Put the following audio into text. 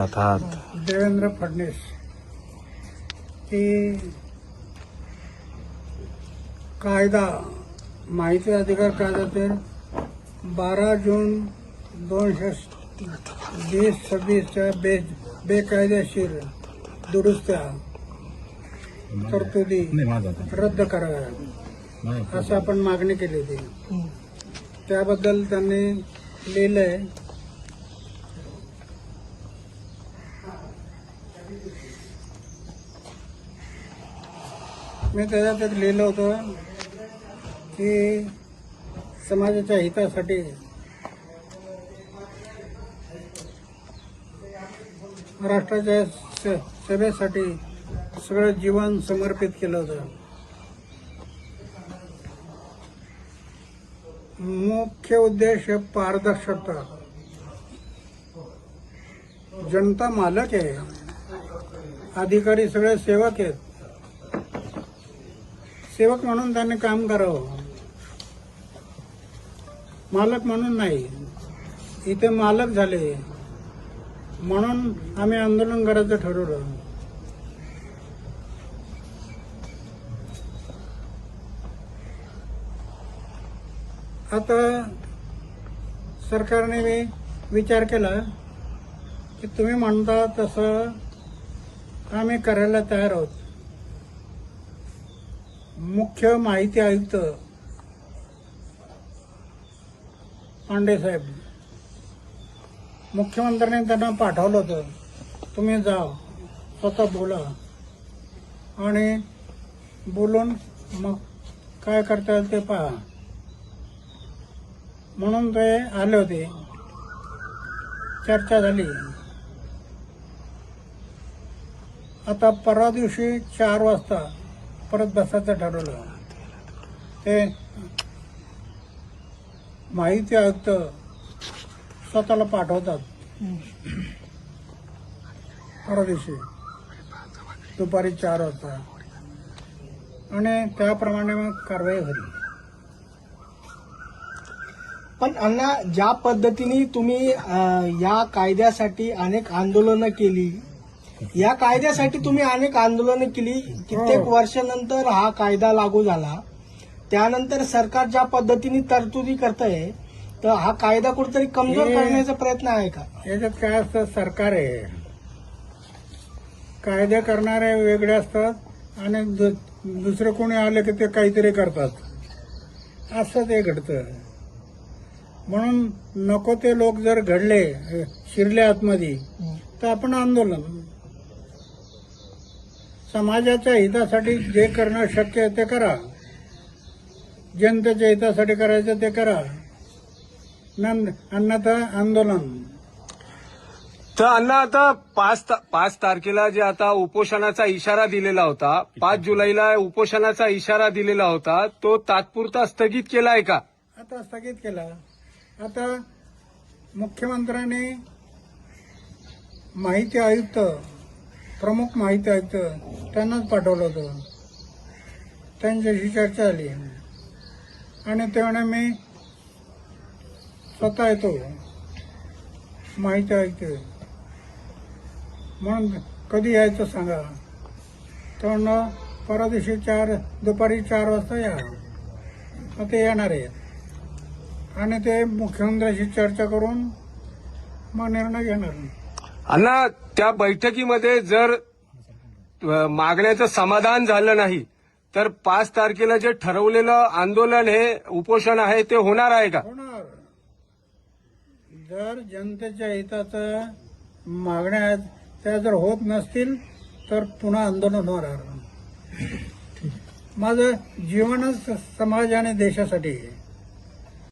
देवेंद्र फडणवीस की कायदा माहिती अधिकार कायद्यातील 12 जून 2020-26च्या बेकायदेशीर दुरुस्त्या तरतुदी रद्द कराव्या असं आपण मागणी केली होती. त्याबद्दल त्यांनी लिहिलंय. मी त्याच्यात एक लिहिलं होतं की समाजाच्या हितासाठी राष्ट्राच्या सेवेसाठी सगळं जीवन समर्पित केलं होतं. मुख्य उद्देश पारदर्शकता. जनता मालक आहे, अधिकारी सगळे सेवक आहेत. सेवक म्हणून त्यांनी काम करावं, मालक म्हणून नाही. इथे मालक झाले म्हणून आम्ही आंदोलन करायचं ठरवलं. आता सरकारने विचार केला की तुम्ही म्हणता तसं आम्ही करायला तयार आहोत. मुख्य माहिती आयुक्त पांडे साहेब, मुख्यमंत्र्यांनी त्यांना पाठवलं होतं, तुम्ही जा स्वतः बोला आणि बोलून मग काय करता येईल ते पहा म्हणून ते आले होते. चर्चा झाली. आता परवा दिवशी 4 वाजता परत बसायचं ठरवलं. ते माहिती आयुक्त स्वतःला पाठवतात परवा दिवशी दुपारी 4 वाजता आणि त्याप्रमाणे मग कारवाई झाली. पण अण्णा, ज्या पद्धतीने तुम्ही या कायद्यासाठी अनेक आंदोलनं केली, या कायद्यासाठी तुम्ही अनेक आंदोलनं केली, कित्येक वर्षानंतर हा कायदा लागू झाला. त्यानंतर सरकार ज्या पद्धतीने तरतुदी करतंय, तर हा कायदा कुठेतरी कमजोर करण्याचा प्रयत्न आहे का? याच्यात काय असतं, सरकार आहे, कायदे करणारे वेगळे असतात आणि दुसरे कोणी आले की ते काहीतरी करतात, असं ते घडतं. म्हणून नको ते लोक जर घडले, शिरले आतमध्ये, तर आपण आंदोलन, समाजाच्या हितासाठी जे करणं शक्य आहे ते करा, जनतेच्या हितासाठी करायचं ते करा, अन्यथा आंदोलन. तर अण्णा, आता 5 तारखेला जे आता उपोषणाचा इशारा दिलेला होता, 5 जुलैला उपोषणाचा इशारा दिलेला होता, तो तात्पुरता स्थगित केलाय का? आता स्थगित केला. आता मुख्यमंत्र्यांनी माहिती आयुक्त, प्रमुख माहिती आयुक्त त्यांनाच पाठवलं होतं. त्यांच्याशी चर्चा झाली आणि ते म्हणे मी स्वतः येतो माहिती आयुक्त म्हणून, कधी यायचं सांगा. तर परवा दिवशी दुपारी 4 वाजता या. मग ते येणार आहेत आणि ते मुख्यमंत्र्यांशी चर्चा करून मग निर्णय घेणार. अण्णा, त्या बैठकीमध्ये जर मागण्याचं समाधान झालं नाही तर 5 तारखेला जे ठरवलेलं आंदोलन, हे उपोषण आहे, ते होणार आहे का? होणार. जर जनतेच्या हिताचं मागण्या त्या जर होत नसतील तर पुन्हा आंदोलन होणार. माझं जीवनच समाज आणि देशासाठी आहे.